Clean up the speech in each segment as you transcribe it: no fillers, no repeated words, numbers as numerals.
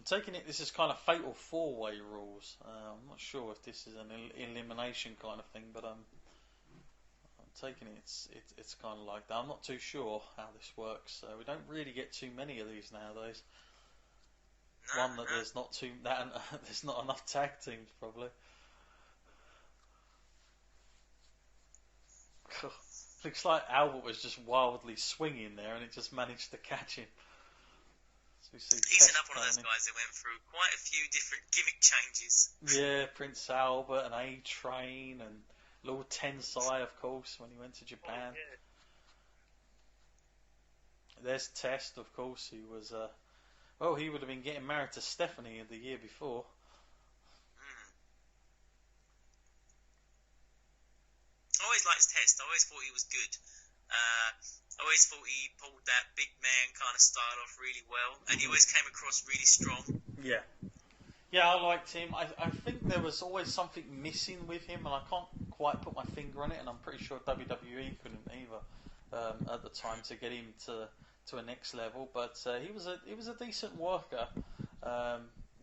taking it this is kind of fatal four-way rules. I'm not sure if this is an elimination kind of thing, but I'm taking it it's kind of like that. I'm not too sure how this works. We don't really get too many of these nowadays. One that there's not there's not enough tag teams probably. Looks like Albert was just wildly swinging there, and it just managed to catch him. So we see He's another one of those guys that went through quite a few different gimmick changes. Yeah, Prince Albert and A-Train and Lord Tensai, of course, when he went to Japan. Oh, yeah. There's Test, of course. He was, he would have been getting married to Stephanie the year before. I always liked Test. I always thought he was good. I always thought he pulled that big man kind of style off really well, and he always came across really strong. Yeah. Yeah, I liked him. I think there was always something missing with him, and I can't quite put my finger on it, and I'm pretty sure WWE couldn't either at the time to get him to a next level. But he was a decent worker.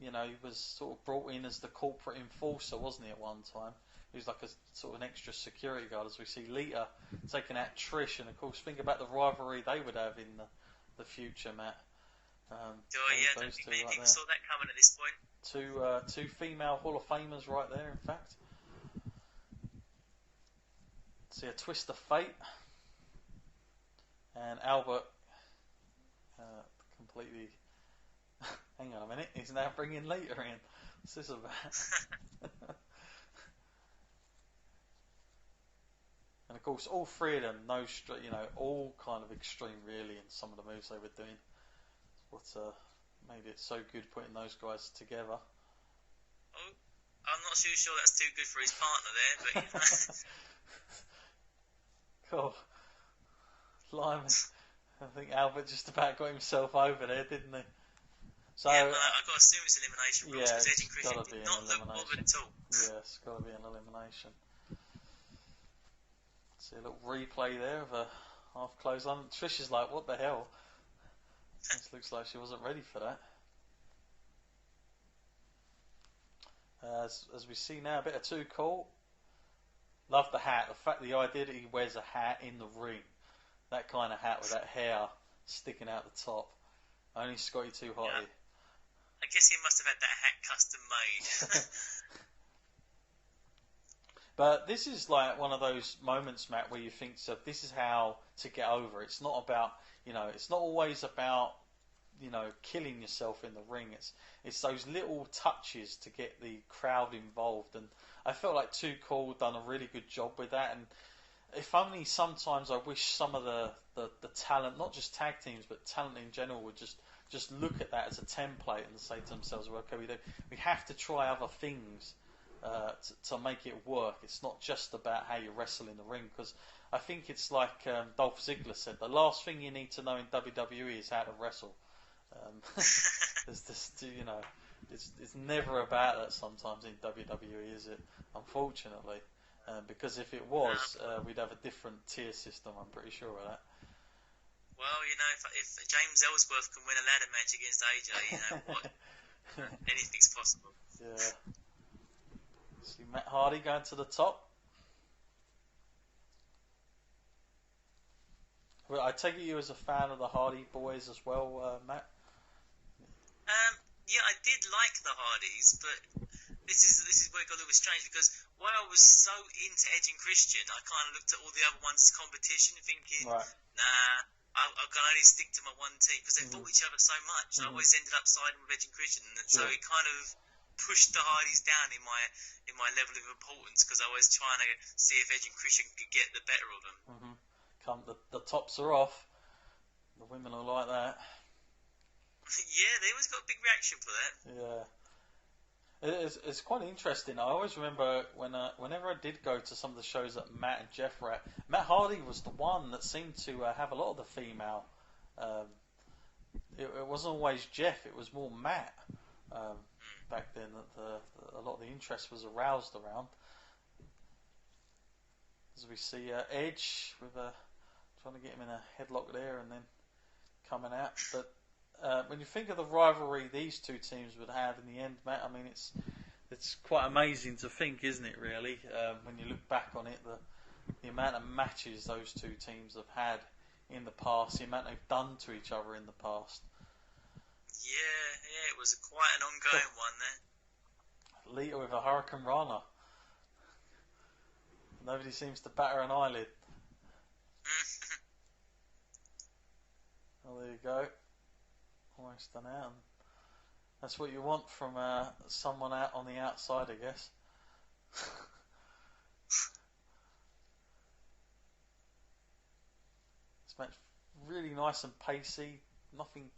He was sort of brought in as the corporate enforcer, wasn't he, at one time? He was like a sort of an extra security guard, as we see Lita taking out Trish, and of course think about the rivalry they would have in the future, Matt. I don't think many people saw that coming at this point. Two female Hall of Famers right there, in fact. See a twist of fate, and Albert completely. Hang on a minute, he's now bringing Lita in. What's this about? And of course, all three of them, all kind of extreme, really, in some of the moves they were doing. What made it so good putting those guys together. Oh, I'm not too sure that's too good for his partner there, but Cool. Lyman, I think Albert just about got himself over there, didn't he? So, yeah, well, I've got to assume it's elimination rules, because Edge and Christian did not look bothered at all. Yeah, it's got to be an elimination. See a little replay there of a half clothesline. Trish is like, what the hell? This looks like she wasn't ready for that. As we see now, a bit of Too Cool. Love the hat. The idea that he wears a hat in the ring. That kind of hat with that hair sticking out the top. Only Scotty 2 Hotty. Yeah. I guess he must have had that hat custom made. But this is like one of those moments, Matt, where you think, so this is how to get over. It's not about, it's not always about, killing yourself in the ring. It's those little touches to get the crowd involved. And I felt like Too Cool done a really good job with that. And if only sometimes I wish some of the talent, not just tag teams, but talent in general, would just look at that as a template and say to themselves, well, okay, we have to try other things to make it work. It's not just about how you wrestle in the ring, because I think it's like Dolph Ziggler said, the last thing you need to know in WWE is how to wrestle. There's this, it's never about that sometimes in WWE, is it? Unfortunately, because if it was, we'd have a different tier system. I'm pretty sure of that. Well, if James Ellsworth can win a ladder match against AJ, what? Anything's possible. Yeah. See Matt Hardy going to the top. Well, I take it you as a fan of the Hardy Boys as well, Matt? Yeah, I did like the Hardys, but this is where it got a little bit strange, because while I was so into Edge and Christian, I kind of looked at all the other ones as competition, thinking, right. Nah, I can only stick to my one team, because they fought each other so much. I always ended up siding with Edge and Christian, so it kind of pushed the Hardys down in my level of importance, because I was trying to see if Edge and Christian could get the better of them. The tops are off. The women are like that. Yeah, they always got a big reaction for that. Yeah. It's quite interesting. I always remember whenever I did go to some of the shows that Matt and Jeff were at, Matt Hardy was the one that seemed to have a lot of the female. It wasn't always Jeff, it was more Matt. Back then, that a lot of the interest was aroused around. As we see Edge with trying to get him in a headlock there and then coming out. But when you think of the rivalry these two teams would have in the end, Matt, I mean, it's quite amazing to think, isn't it? Really, when you look back on it, the amount of matches those two teams have had in the past, the amount they've done to each other in the past. Yeah, it was quite an ongoing one there. Lita with a Hurricane Rana. Nobody seems to batter an eyelid. Well, there you go. Almost done out. That's what you want from someone out on the outside, I guess. This match really nice and pacey. Nothing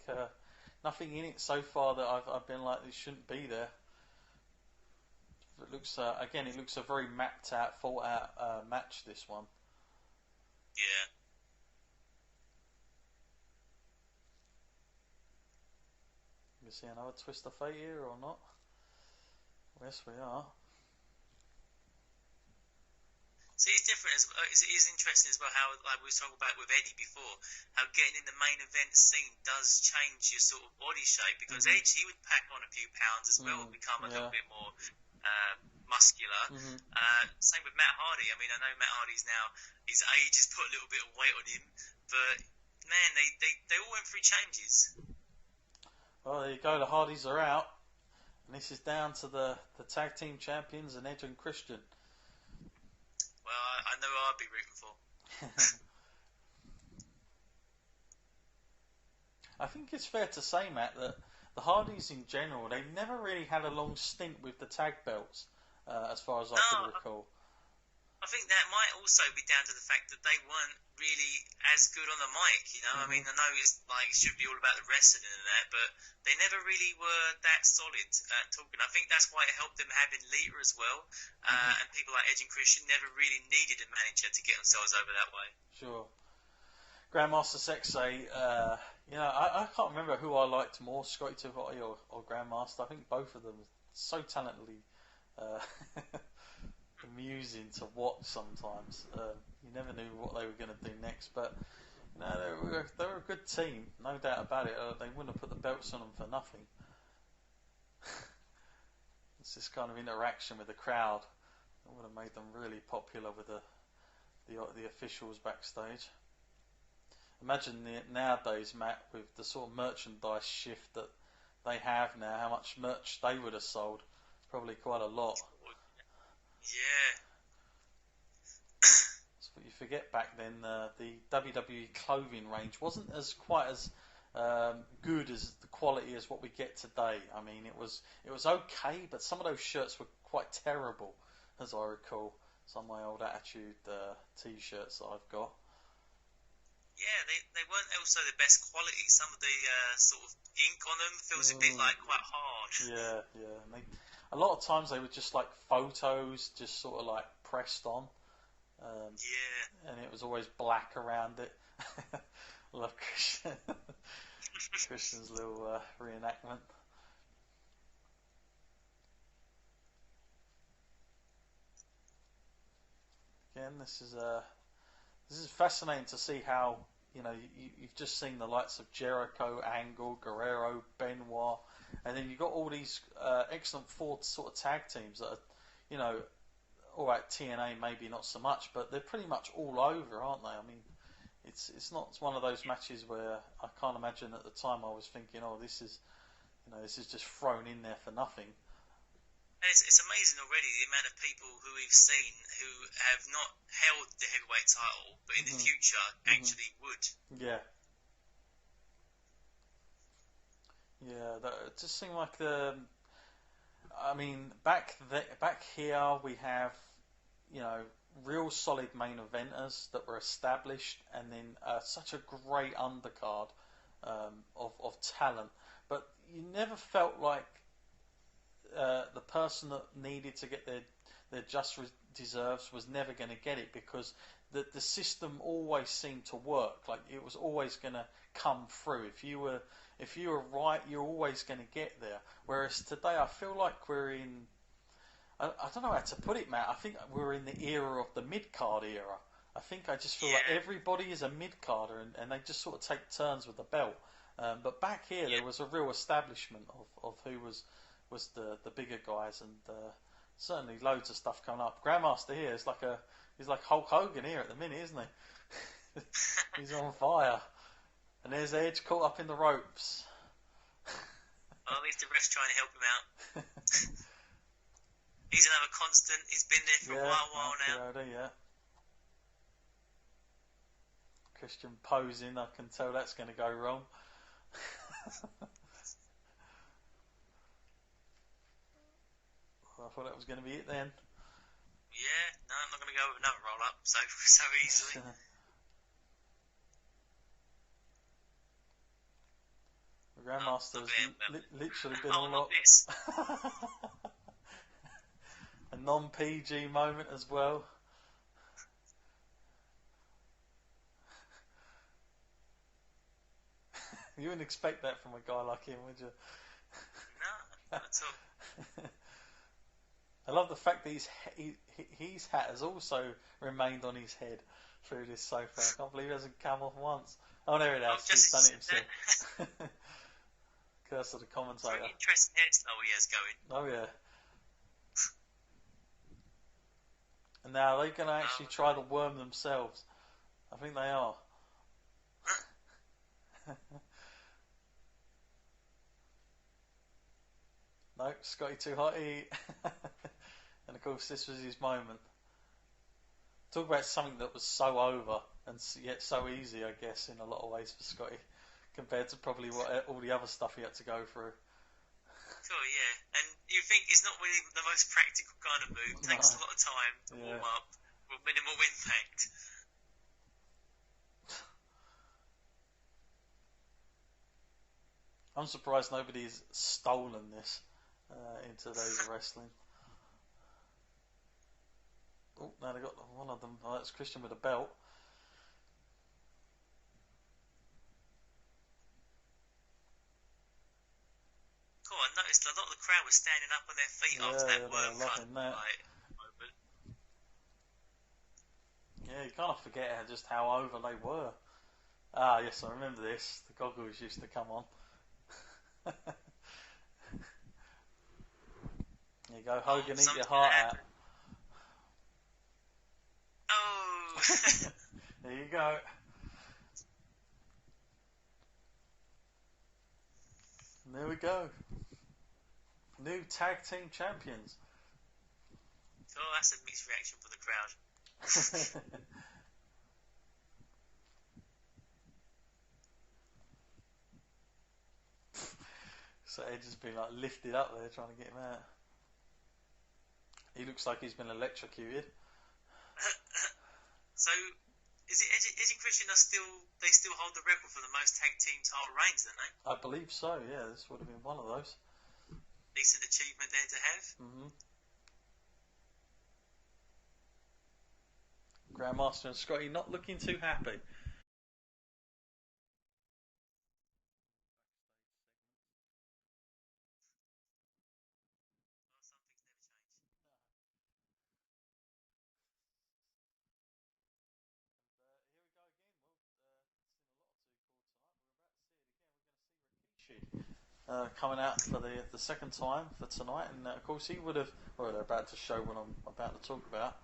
in it so far that I've been like, this shouldn't be there. It looks it looks a very mapped out, thought out match. This one. Yeah. You see another twist of fate here or not? Yes, we are. See, it's different. It is interesting as well how, like we were talking about with Eddie before, how getting in the main event scene does change your sort of body shape. Because Edge, he would pack on a few pounds as well, and become a little bit more muscular. Same with Matt Hardy. I mean, I know Matt Hardy's now, his age has put a little bit of weight on him, but man, they all went through changes. Well, there you go. The Hardys are out, and this is down to the tag team champions and Edge and Christian. Well, I know I'd be rooting for. I think it's fair to say, Matt, that the Hardys in general, they've never really had a long stint with the tag belts, as far as I can recall. I think that might also be down to the fact that they weren't really as good on the mic, you know. I mean, I know it's like it should be all about the wrestling and that, but they never really were that solid at talking. I think that's why it helped them having Lita as well, and people like Edge and Christian never really needed a manager to get themselves over that way. Sure. Grandmaster Sexay, I can't remember who I liked more, Scotty Tavati or Grandmaster. I think both of them are so talentedly amusing to watch sometimes. You never knew what they were going to do next, but they were a good team, no doubt about it. They wouldn't have put the belts on them for nothing. It's this kind of interaction with the crowd that would have made them really popular with the officials backstage. Imagine nowadays, Matt, with the sort of merchandise shift that they have now, how much merch they would have sold. Probably quite a lot. Yeah. That's what you forget back then. The WWE clothing range wasn't quite as good as the quality as what we get today. I mean, it was okay, but some of those shirts were quite terrible, as I recall. Some of my old Attitude T-shirts that I've got. Yeah, they weren't also the best quality. Some of the sort of ink on them feels a bit like quite hard. Yeah. And a lot of times they were just like photos, just sort of like pressed on. And it was always black around it. Love Christian. Christian's little reenactment. Again, this is fascinating to see how, you've just seen the likes of Jericho, Angle, Guerrero, Benoit, and then you've got all these excellent four sort of tag teams that are, alright, TNA maybe not so much, but they're pretty much all over, aren't they? I mean, it's not one of those matches where I can't imagine at the time I was thinking, this is just thrown in there for nothing. And it's amazing already the amount of people who we've seen who have not held the heavyweight title, but in the future actually would. Yeah. It just seemed like back here we have, real solid main eventers that were established, and then such a great undercard of talent. But you never felt like the person that needed to get their just deserves was never going to get it, because the system always seemed to work. Like, it was always going to come through. If you were right, you're always going to get there. Whereas today, I feel like we're in, I don't know how to put it, Matt. I think we're in the era of the mid-card era. I just feel like everybody is a mid-carder, and they just sort of take turns with the belt. But back here, there was a real establishment of who was the bigger guys, and certainly loads of stuff coming up. Grandmaster here is he's like Hulk Hogan here at the minute, isn't he? He's on fire. And there's Edge caught up in the ropes. Well, at least the ref's trying to help him out. He's another constant. He's been there for a while now. Yeah. Christian posing. I can tell that's going to go wrong. I thought that was going to be it then. Yeah, no, I'm not going to go with another roll up so easily. The Grandmaster's literally been on lock. A non-PG moment as well. You wouldn't expect that from a guy like him, would you? No, not at all. I love the fact that his hat has also remained on his head through this so far. I can't believe it hasn't come off once. Oh, there it has. He's done it himself. Curse of the commentator. Very interesting hairstyle he has going. Oh, yeah. And now they're going to actually try to worm themselves. I think they are. No, Scotty too hotty. And of course this was his moment. Talk about something that was so over and yet so easy, I guess, in a lot of ways for Scotty, compared to probably all the other stuff he had to go through. Sure, yeah. And you think it's not really the most practical kind of move. It takes a lot of time to warm up with minimal impact. I'm surprised nobody's stolen this in today's wrestling. Oh, now they got one of them. Oh, that's Christian with a belt. Cool, I noticed a lot of the crowd was standing up on their feet after that worm front moment. Yeah, you kind of forget just how over they were. Ah, yes, I remember this. The goggles used to come on. There you go, Hogan, eat your heart out. Oh! There you go. And there we go. New tag team champions. Oh, that's a mixed reaction from the crowd. So Edge has been like lifted up there trying to get him out. He looks like he's been electrocuted. So, is it Edge and Christian they still hold the record for the most tag team title reigns, don't they? I believe so, yeah. This would have been one of those. Decent achievement there to have. Grandmaster and Scotty not looking too happy. Coming out for the second time for tonight, and of course he would have. Well, they're about to show what I'm about to talk about.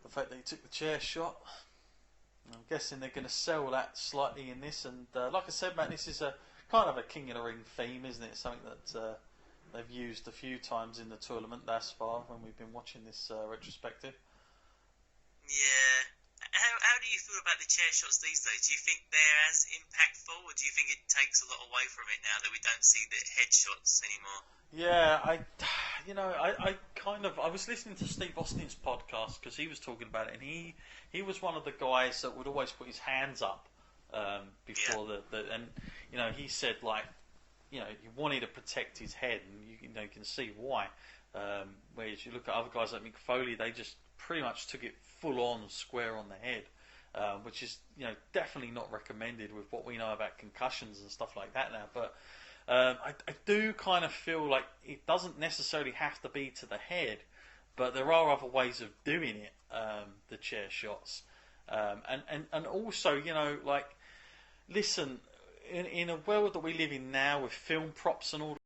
The fact that he took the chair shot. I'm guessing they're going to sell that slightly in this, and like I said, Matt, this is a kind of a King of the Ring theme, isn't it? Something that they've used a few times in the tournament thus far when we've been watching this retrospective. Yeah. How do you feel about the chair shots these days? Do you think they're as impactful, or do you think it takes a lot away from it now that we don't see the headshots anymore? Yeah, I was listening to Steve Austin's podcast because he was talking about it, and he was one of the guys that would always put his hands up before and he said he wanted to protect his head, and you can see why. Whereas you look at other guys like Mick Foley, they just pretty much took it full on square on the head, which is definitely not recommended with what we know about concussions and stuff like that now. But I do kind of feel like it doesn't necessarily have to be to the head, but there are other ways of doing it. The chair shots, and also listen, in a world that we live in now with film props and all